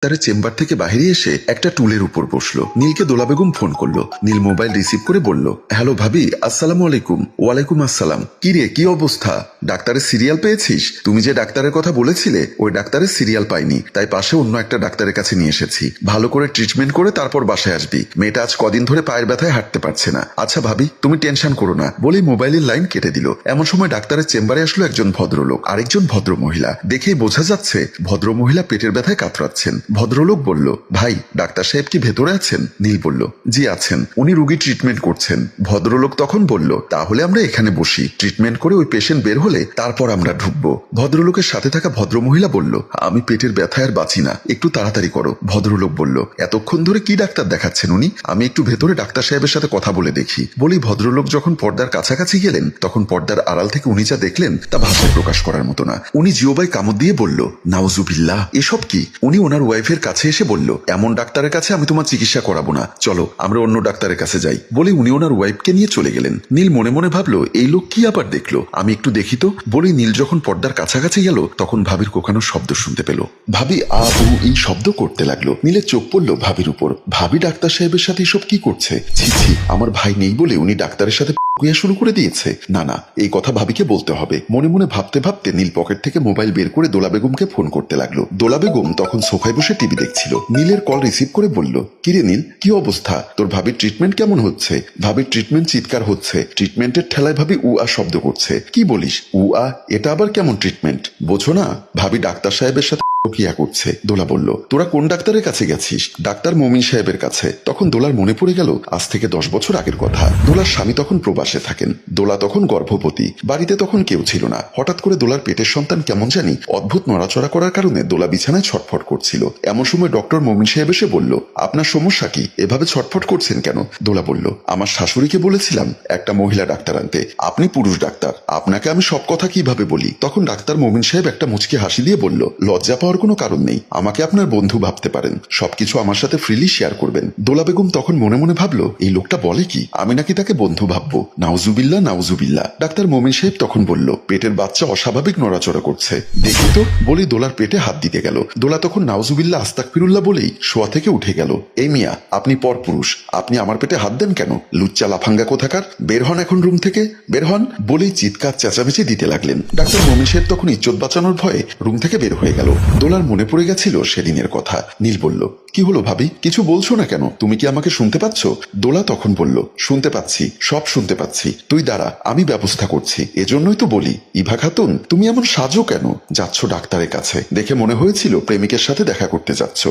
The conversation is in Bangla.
তারা চেম্বার থেকে বাইরে এসে একটা টুলের উপর বসলো। নীলকে দোলা বেগম ফোন করলো। নীল মোবাইল রিসিভ করে বলল, হ্যালো ভাবি, আসসালামু আলাইকুম। ওয়ালাইকুম আসসালাম। কি রে, কি অবস্থা? ডাক্তারের সিরিয়াল পেয়েছিস? তুমি যে ডাক্তারের কথা বলেছিলে ওই ডাক্তারের সিরিয়াল পাইনি, তাই পাশে অন্য একটা ডাক্তারের কাছে নিয়ে এসেছি। ভালো করে ট্রিটমেন্ট করে তারপর বাসায় আসবি। মেয়েটা আজ কদিন ধরে পায়ের ব্যথায় হাঁটতে পারছে না। আচ্ছা ভাবি, তুমি টেনশন করো না, বলেই মোবাইলের লাইন কেটে দিল। এমন সময় ডাক্তারের চেম্বারে আসলো একজন ভদ্রলোক, আরেকজন ভদ্র মহিলা। দেখেই বোঝা যাচ্ছে ভদ্র মহিলা পেটের ব্যথায় কাতরাচ্ছেন। ভদ্রলোক বলল, ভাই, ডাক্তার সাহেব কি ভেতরে আছেন? নীল বলল, জি আছেন, উনি রুগী ট্রিটমেন্ট করছেন। ভদ্রলোক তখন বলল, তাহলে আমরা এখানে বসি, ট্রিটমেন্ট করে ওই পেশেন্ট বের হলে তারপর আমরা ঢুকবো। ভদ্রলোকের সাথে থাকা ভদ্রমহিলা বলল, আমি পেটের ব্যথায় আর বাঁচি না, একটু তাড়াতাড়ি করো। ভদ্রলোক বলল, এতক্ষণ ধরে কি ডাক্তার দেখাচ্ছেন উনি? আমি একটু ভেতরে ডাক্তার সাহেবের সাথে কথা বলে দেখি। বলেই ভদ্রলোক যখন পর্দার কাছাকাছি গেলেন তখন পর্দার আড়াল থেকে উনি যা দেখলেন তা ভাষায় প্রকাশ করার মতো না। উনি জিওবাই কামড় দিয়ে বলল, নাউজুবিল্লাহ, এসব কি? উনি ওনার ওয়াইফের কাছে এসে বলল, এমন ডাক্তারের কাছে আমি তোমার চিকিৎসা করাবো না, চলো আমরা অন্য ডাক্তারের কাছে যাই। বলে উনি ওনার ওয়াইফকে নিয়ে চলে গেলেন। নীল মনে মনে ভাবলো, এই লোক কি আবার দেখলো, আমি একটু দেখি তো। বলেই নীল যখন পর্দার কাছাকাছি গেল তখন ভাবির কোকানোর শব্দ শুনতে পেল। ভাবি আ উ এই শব্দ করতে লাগলো। নীলের চোখ পড়লো ভাবির উপর। ভাবি ডাক্তার সাহেবের সাথে এসব কি করছে? ছি ছি, আমার ভাই নেই বলে উনি ডাক্তারের সাথে শুরু করে দিয়েছে। না না, এই কথা ভাবিকে বলতে হবে। মনে মনে ভাবতে ভাবতে নীল পকেট থেকে মোবাইল বের করে দোলা বেগমকে ফোন করতে লাগলো। দোলা বেগম তখন সোফায় বসে টিভি দেখছিল। নীলের কল রিসিভ করে বলল, কিরে নীল, কি অবস্থা? তোর ভাবির ট্রিটমেন্ট কেমন হচ্ছে? ভাবির ট্রিটমেন্ট চিৎকার হচ্ছে। ট্রিটমেন্টের ঠেলায় ভাবি উ আ শব্দ করছে। কি বলিস? উ আ? এটা আবার কেমন ট্রিটমেন্ট? বোঝো না, ভাবি ডাক্তার সাহেবের সাথে কিয়া করছে। দোলা বলল, তোরা কোন ডাক্তারের কাছে গেছিস? ডাক্তার মমিন সাহেবের কাছে। তখন দোলার মনে পড়ে গেল আজ থেকে 10 বছর আগের কথা। দোলার স্বামী তখন প্রবাসে থাকেন। দোলা তখন গর্ভবতী। বাড়িতে তখন কেউ ছিল না। হঠাৎ করে দোলার পেটের সন্তান কেমন জানি অদ্ভুত নড়াচড়া করার কারণে দোলা বিছানায় ছটফট করছিল। এমন সময় ডক্টর মমিন সাহেব এসে বলল, আপনার সমস্যা কি? এভাবে ছটফট করছেন কেন? দোলা বলল, আমার শাশুড়িকে বলেছিলাম একটা মহিলা ডাক্তার আনতে। আপনি পুরুষ ডাক্তার, আপনাকে আমি সব কথা কিভাবে বলি? তখন ডাক্তার মমিন সাহেব একটা মুচকি হাসি দিয়ে বলল, লজ্জা পাওয়ার কোনো কারণ নেই, আমাকে আপনার বন্ধু ভাবতে পারেন, সবকিছু আমার সাথে ফ্রিলি শেয়ার করবেন। দোলা বেগম তখন মনে মনে ভাবলো, এই লোকটা বলে কি, আমি নাকি তাকে বন্ধু ভাববো? নাউজুবিল্লাহ নাউজুবিল্লাহ। ডাক্তার মমিন সাহেব তখন বলল, পেটের বাচ্চা অস্বাভাবিক নড়াচড়া করছে, দেখি তো। বলে দোলার পেটে হাত দিতে গেল। দোলা তখন নাউজুবিল্লাহ আস্তাগফিরুল্লাহ বলেই শোয়া থেকে উঠে গেল। এই মিয়া, আপনি পরপুরুষ, আপনি আমার পেটে হাত দেন কেন? লুচ্চা লাফাঙ্গা কোথাকার, বের হন এখন রুম থেকে, বের হন। বলেই চিৎকার চেঁচামেচি দিতে লাগলেন। ডাক্তার মমিন সাহেব তখন ইজ্জত বাঁচানোর ভয়ে রুম থেকে বের হয়ে গেল। দোলার মনে পড়ে গেছিল সেদিনের কথা। নীল বলল, কি হলো ভাবি, কিছু বলছো না কেন? তুমি কি আমাকে শুনতে পাচ্ছ? দোলা তখন বলল, শুনতে পাচ্ছি, সব শুনতে পাচ্ছি, তুই দাঁড়া, আমি ব্যবস্থা করছি। এজন্যই তো বলি, ইভা খাতুন, তুমি এমন সাজো কেন? যাচ্ছ ডাক্তারের কাছে, দেখে মনে হয়েছিল প্রেমিকের সাথে দেখা করতে যাচ্ছ।